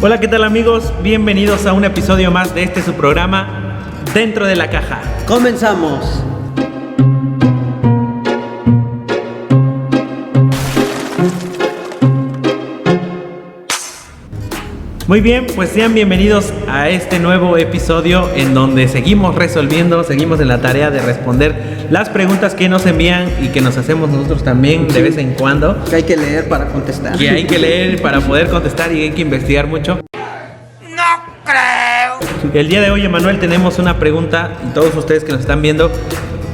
Hola, ¿qué tal amigos? Bienvenidos a un episodio más de su programa, Dentro de la Caja. ¡Comenzamos! Muy bien, pues sean bienvenidos a este nuevo episodio en donde seguimos en la tarea de responder las preguntas que nos envían y que nos hacemos nosotros también de vez en cuando. Que hay que leer para contestar. Que hay que leer para poder contestar y hay que investigar mucho. No creo. El día de hoy, Emanuel, tenemos una pregunta, y todos ustedes que nos están viendo,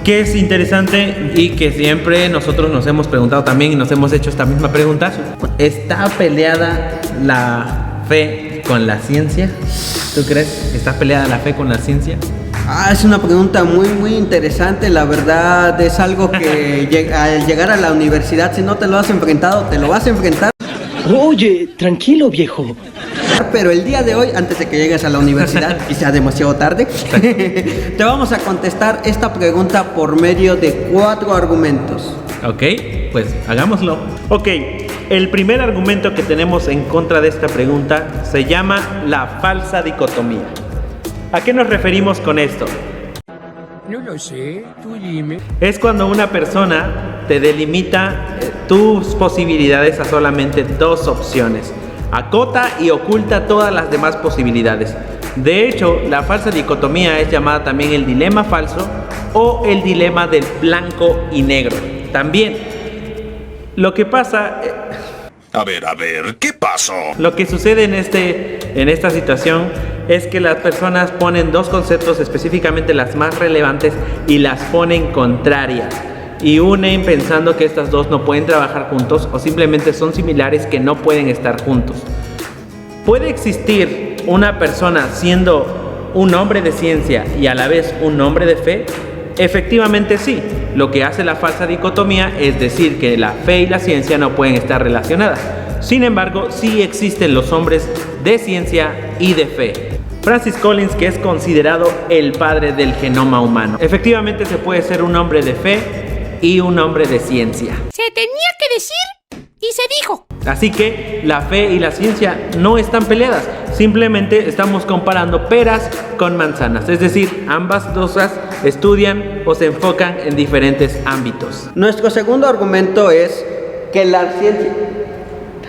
que es interesante y que siempre nosotros nos hemos preguntado también y nos hemos hecho esta misma pregunta. ¿Está peleada la fe con la ciencia? ¿Tú crees que está peleada la fe con la ciencia? Es una pregunta muy interesante. La verdad es algo que al llegar a la universidad, si no te lo has enfrentado, te lo vas a enfrentar. Oye, tranquilo, viejo. Pero el día de hoy, antes de que llegues a la universidad y sea demasiado tarde, te vamos a contestar esta pregunta por medio de 4 argumentos. Ok, pues hagámoslo. Ok, el primer argumento que tenemos en contra de esta pregunta se llama la falsa dicotomía. ¿A qué nos referimos con esto? No lo sé, tú dime. Es cuando una persona te delimita tus posibilidades a solamente 2 opciones. Acota y oculta todas las demás posibilidades. De hecho, la falsa dicotomía es llamada también el dilema falso o el dilema del blanco y negro. También, lo que pasa... A ver, ¿qué pasó? Lo que sucede en esta situación es que las personas ponen 2 conceptos, específicamente las más relevantes, y las ponen contrarias. Y unen pensando que estas 2 no pueden trabajar juntos o simplemente son similares que no pueden estar juntos. ¿Puede existir una persona siendo un hombre de ciencia y a la vez un hombre de fe? Efectivamente sí. Lo que hace la falsa dicotomía es decir que la fe y la ciencia no pueden estar relacionadas. Sin embargo, sí existen los hombres de ciencia y de fe. Francis Collins, que es considerado el padre del genoma humano. Efectivamente se puede ser un hombre de fe y un hombre de ciencia. Se tenía que decir y se dijo. Así que la fe y la ciencia no están peleadas. Simplemente estamos comparando peras con manzanas. Es decir, ambas cosas estudian o se enfocan en diferentes ámbitos. Nuestro segundo argumento es que la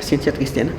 ciencia cristiana.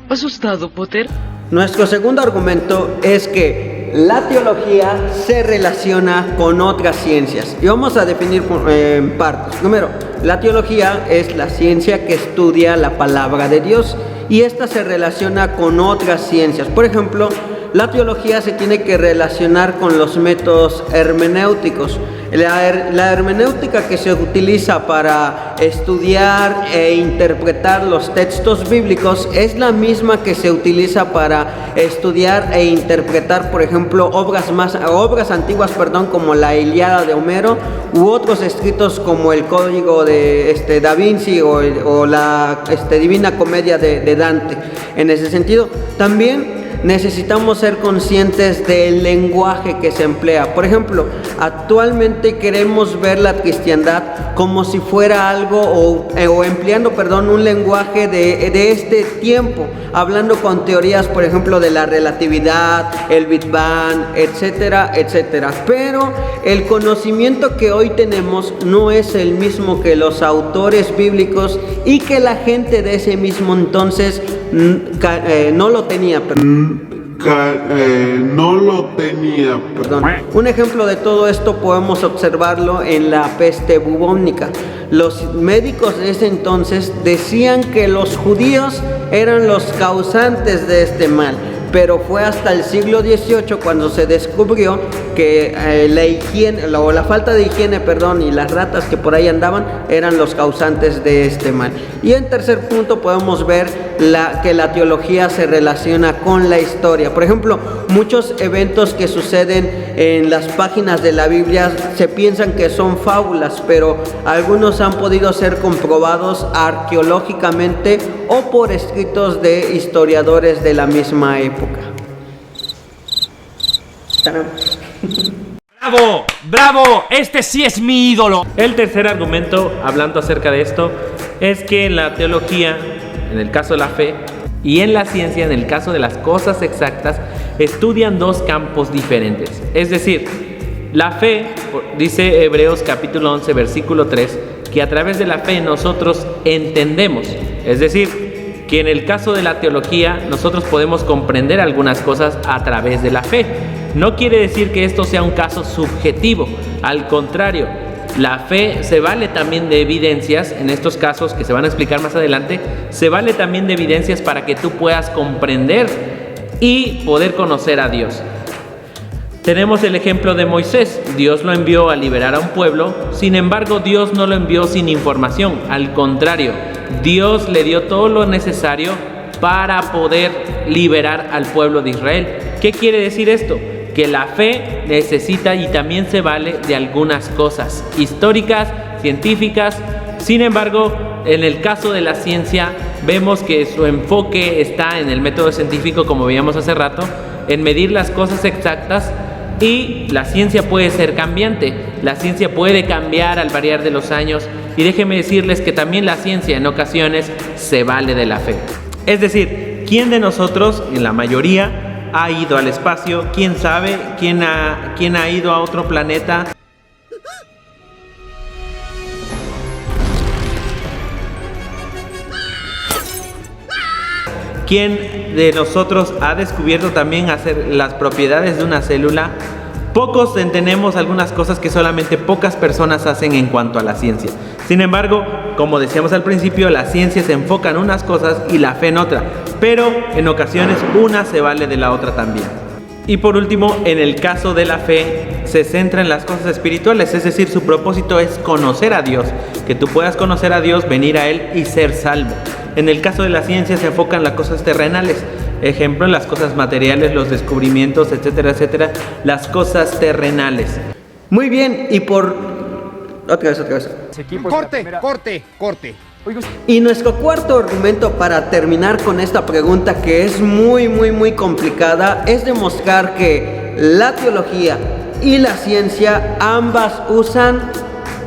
¿Asustado, Potter? Nuestro segundo argumento es que la teología se relaciona con otras ciencias. Y vamos a definir en partes. Número, la teología es la ciencia que estudia la palabra de Dios y esta se relaciona con otras ciencias. Por ejemplo, la teología se tiene que relacionar con los métodos hermenéuticos. La hermenéutica que se utiliza para estudiar e interpretar los textos bíblicos es la misma que se utiliza para estudiar e interpretar, por ejemplo, obras antiguas, como la Ilíada de Homero u otros escritos como el Código de Da Vinci o la Divina Comedia de Dante. En ese sentido, también necesitamos ser conscientes del lenguaje que se emplea. Por ejemplo, actualmente queremos ver la cristiandad como si fuera algo o empleando, un lenguaje de este tiempo, hablando con teorías, por ejemplo, de la relatividad, el Big Bang, etcétera. Pero el conocimiento que hoy tenemos no es el mismo que los autores bíblicos y que la gente de ese mismo entonces no lo tenía. Un ejemplo de todo esto podemos observarlo en la peste bubónica. Los médicos de ese entonces decían que los judíos eran los causantes de este mal, pero fue hasta el siglo XVIII cuando se descubrió que la falta de higiene, y las ratas que por ahí andaban eran los causantes de este mal. Y en tercer punto podemos ver que la teología se relaciona con la historia. Por ejemplo, muchos eventos que suceden en las páginas de la Biblia se piensan que son fábulas, pero algunos han podido ser comprobados arqueológicamente o por escritos de historiadores de la misma época. ¡Bravo! ¡Bravo! Este sí es mi ídolo. El tercer argumento, hablando acerca de esto, es que la teología en el caso de la fe, y en la ciencia, en el caso de las cosas exactas, estudian dos campos diferentes. Es decir, la fe, dice Hebreos capítulo 11, versículo 3, que a través de la fe nosotros entendemos. Es decir, que en el caso de la teología nosotros podemos comprender algunas cosas a través de la fe. No quiere decir que esto sea un caso subjetivo, al contrario, la fe se vale también de evidencias, en estos casos que se van a explicar más adelante, se vale también de evidencias para que tú puedas comprender y poder conocer a Dios. Tenemos el ejemplo de Moisés. Dios lo envió a liberar a un pueblo, sin embargo Dios no lo envió sin información, al contrario, Dios le dio todo lo necesario para poder liberar al pueblo de Israel. ¿Qué quiere decir esto? Que la fe necesita y también se vale de algunas cosas históricas, científicas. Sin embargo, en el caso de la ciencia, vemos que su enfoque está en el método científico, como veíamos hace rato, en medir las cosas exactas, y la ciencia puede ser cambiante. La ciencia puede cambiar al variar de los años, y déjenme decirles que también la ciencia en ocasiones se vale de la fe. Es decir, ¿quién de nosotros, en la mayoría, ha ido al espacio? ¿Quién sabe? ¿Quién ha ido a otro planeta? ¿Quién de nosotros ha descubierto también hacer las propiedades de una célula? Pocos entendemos algunas cosas que solamente pocas personas hacen en cuanto a la ciencia. Sin embargo, como decíamos al principio, la ciencia se enfoca en unas cosas y la fe en otra, pero en ocasiones una se vale de la otra también. Y por último, en el caso de la fe, se centra en las cosas espirituales, es decir, su propósito es conocer a Dios, que tú puedas conocer a Dios, venir a Él y ser salvo. En el caso de la ciencia se enfoca en las cosas terrenales, ejemplo, en las cosas materiales, los descubrimientos, etcétera, etcétera, las cosas terrenales. Muy bien, y por... Otra vez. Corte. Y nuestro cuarto argumento para terminar con esta pregunta, que es muy complicada, es demostrar que la teología y la ciencia ambas usan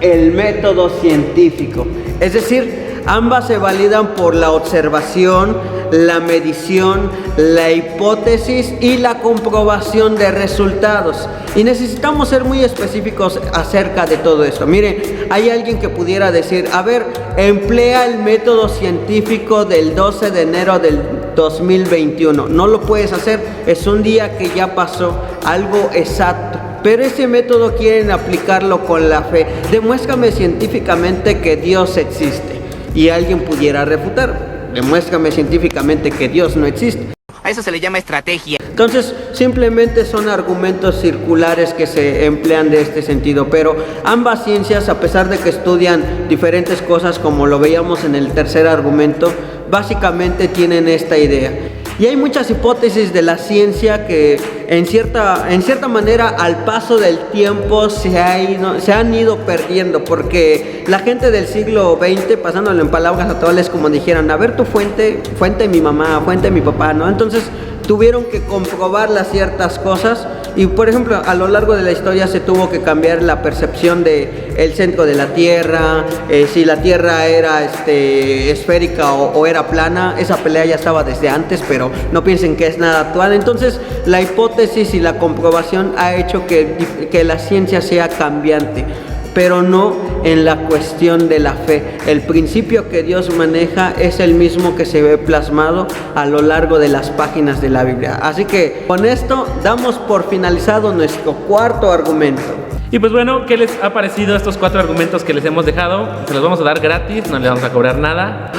el método científico. Es decir, ambas se validan por la observación, la medición, la hipótesis y la comprobación de resultados. Y necesitamos ser muy específicos acerca de todo esto. Miren, hay alguien que pudiera decir, a ver, emplea el método científico del 12 de enero del 2021. No lo puedes hacer, es un día que ya pasó, algo exacto. Pero ese método quieren aplicarlo con la fe. Demuéstrame científicamente que Dios existe. Y alguien pudiera refutar, demuéstrame científicamente que Dios no existe. A eso se le llama estrategia. Entonces, simplemente son argumentos circulares que se emplean de este sentido, pero ambas ciencias, a pesar de que estudian diferentes cosas, como lo veíamos en el tercer argumento, básicamente tienen esta idea. Y hay muchas hipótesis de la ciencia que en cierta manera al paso del tiempo se han ido perdiendo, porque la gente del siglo XX, pasándolo en palabras actuales, como dijeran, a ver tu fuente mi mamá, fuente mi papá, ¿no? Entonces tuvieron que comprobar las ciertas cosas y, por ejemplo, a lo largo de la historia se tuvo que cambiar la percepción de el centro de la Tierra, si la Tierra era esférica o era plana. Esa pelea ya estaba desde antes, pero no piensen que es nada actual. Entonces la hipótesis y la comprobación ha hecho que la ciencia sea cambiante, pero no en la cuestión de la fe. El principio que Dios maneja es el mismo que se ve plasmado a lo largo de las páginas de la Biblia. Así que con esto damos por finalizado nuestro cuarto argumento. Y pues bueno, ¿qué les ha parecido estos 4 argumentos que les hemos dejado? Se los vamos a dar gratis, no les vamos a cobrar nada.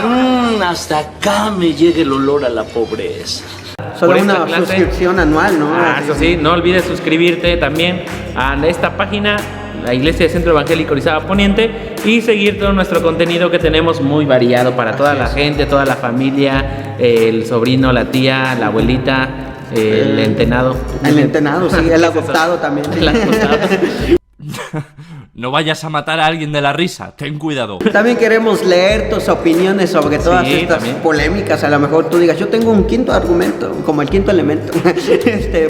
Hasta acá me llega el olor a la pobreza. Solo una suscripción anual, ¿no? Eso sí, no olvides suscribirte también a esta página, la Iglesia de Centro Evangélico Orizaba Poniente, y seguir todo nuestro contenido que tenemos muy variado para toda la gente, toda la familia, el sobrino, la tía, la abuelita, el entenado. El entenado, sí, el adoptado también. El adoptado. No vayas a matar a alguien de la risa, ten cuidado. También queremos leer tus opiniones sobre todas Sí, estas también. polémicas. A lo mejor tú digas, yo tengo un quinto argumento, como el quinto elemento.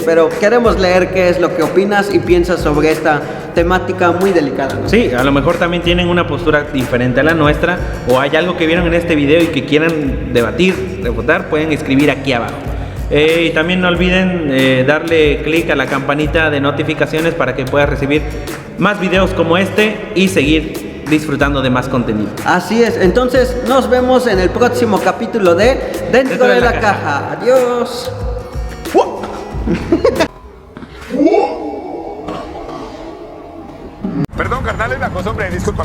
Pero queremos leer qué es lo que opinas y piensas sobre esta temática muy delicada, ¿no? Sí, a lo mejor también tienen una postura diferente a la nuestra o hay algo que vieron en este video y que quieran debatir, refutar, pueden escribir aquí abajo. Y también no olviden darle clic a la campanita de notificaciones para que puedas recibir más videos como este y seguir disfrutando de más contenido. Así es, entonces nos vemos en el próximo capítulo de Dentro de la Caja. Adiós. Perdón, carnal, es la cosa, hombre, disculpa.